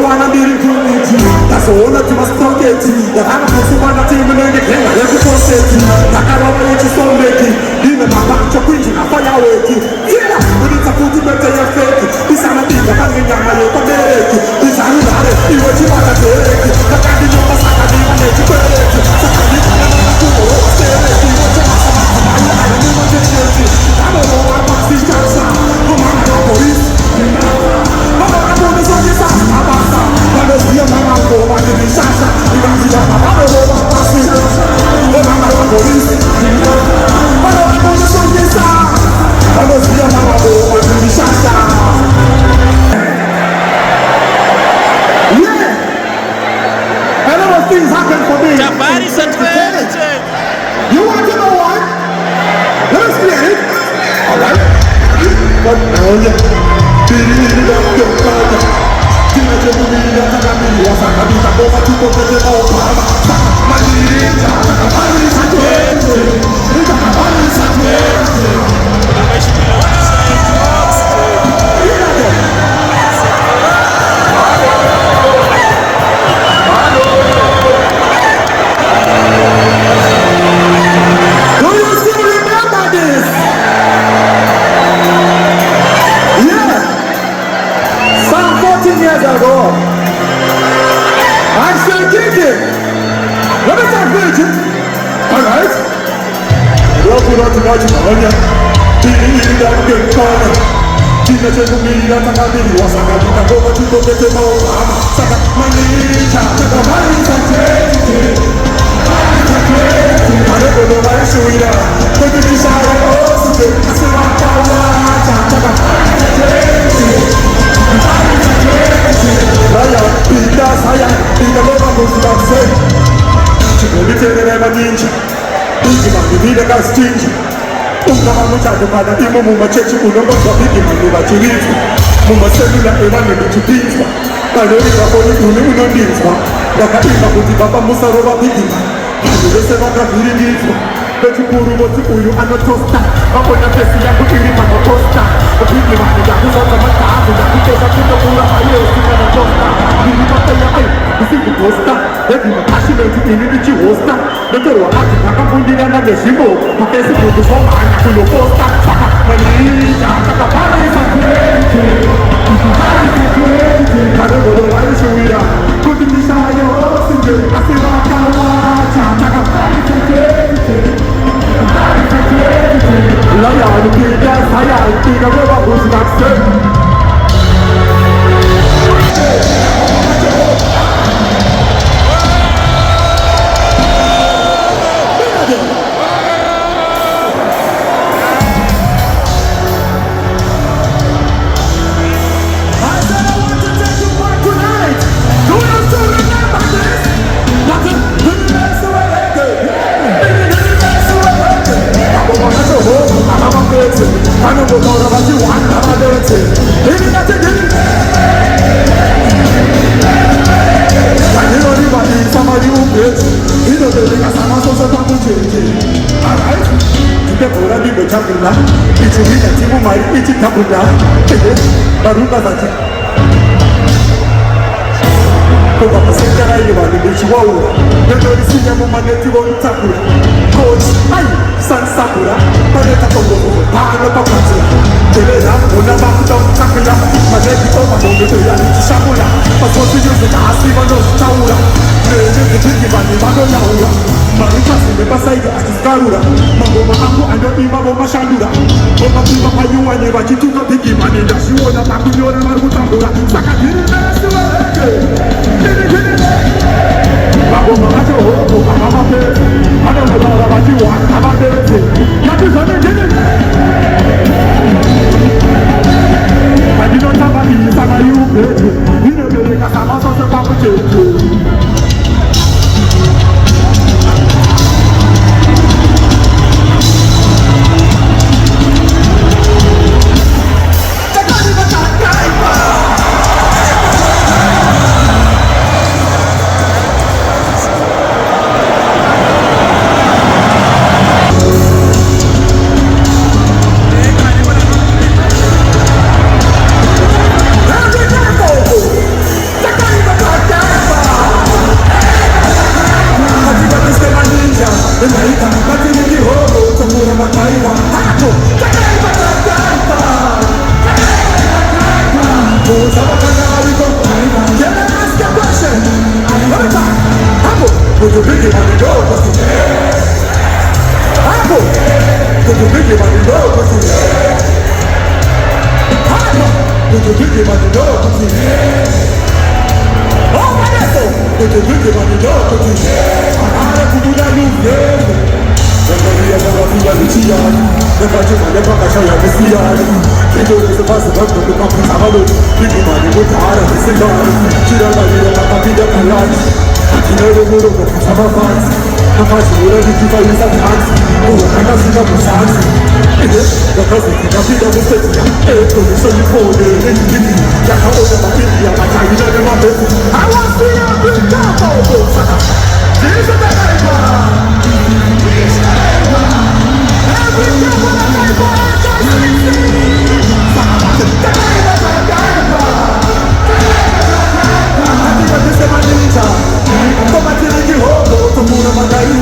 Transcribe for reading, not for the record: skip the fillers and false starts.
wanna be the community. That's all that you must forget. The hand of the one that you will get every concept. Takara what you so make it. In the back of preaching, I fire waiting. Yeah, but it's a good better your fake. This is a thing that I'm going to make it. This is another thing what you want to take. The kind of number I can even make it. So can you come and do what stay ready? What you want to do? I don't know what you're doing. I don't know what I'm saying. Come on, no police. Things happen for me. You want to know what? Let's get it. All right. But now you years ago, I'm still kicking. Let me start preaching. All right. Don't put on too much on you. Be that good corner. Tina said to me that I got the was I got to go to go get the more. Saka money, saka money, saka. I don't know why so we are. But the desire also to say my power. Saka Saya, pindah saya, pindah lewat musibah saya. Cuma bicara dengan ninja, ninja mandi tidak kasih cinta. Ungkapan mencatat pada ibu membaca cukup nombor suami di mana baca itu. Membaca dulu eman lebih cukup. Kalau kita boleh dulu menondin semua, maka ibu putih bapa musarabah bikin. Kalau saya nak diri itu. Bechukuru mochukuru anotosta Mapona pesi ya kutiri manotosta Opini mani ya kusota matabu Ya kutesa kutokura hayo Sika na tosta Nini mata ya ai Kusiku tosta Ebi matashi metu ini bichi hosta Notoro wa hati kaka fundira na deshimo Makesi kutu soma anya kuyo posta Saka manisha Saka pari sakurete Pari sakurete Kare bodo wai shuira Kutiri shayo Singe Asiwa kawacha Saka pari sakurete Layan kita saya tidak berbagus maksud. I don't know about you, I'm not about it. Maybe not again. I know anybody, somebody who gets. You know the thing, I'm also supposed to change. Alright? You get what I mean, but I'm not. It's a bit of people might eat it up with that. Baruka Zati. Koga pasengera ile wali bichiwawa. Ndio isinya mama netu wa utakura. Coach, ai, san sakura. Pale takongo. Pano pakati. Telera, una bakuta utakura. Maneki toma bongo ya shakura. Pasosi yuze kasi mano taura. Nene kitiki bani mano yaura. Maruka sime pasaiga askarura. Mambo mahamu ando imamo mashandura. Oma kiba payuwa ne bakituka piki mani ndashiona makunyora marutambura. Sakadiri nasuwa. Mambo mamacho ho, mama pe. Ana mama bachi wa, mama pe. Yatu sone jene. Adino tabaki sama yu pe. Ine pe ka sama so se pa che. Para kubuna luveni Nakaria nakaria luciani Nakajima nakakashaya mesiyani Kidole sepasi bakto kukaputa halo Ikimani mutara misilani Chiragalira makapida kalani Kinero muro kakasama fansi Nakashi ura nikiva yusa tansi Uwa kakasika musansi Nakazi kikapida musetia Eto nisoni kode Niki Yaka oya makindi ya matayina ne mabesi I want to see you bring down all saka This is the neighbor Every devil and neighbor I just see The neighbor Ati batese maninja Koma tiri kihogo Tumuna magayi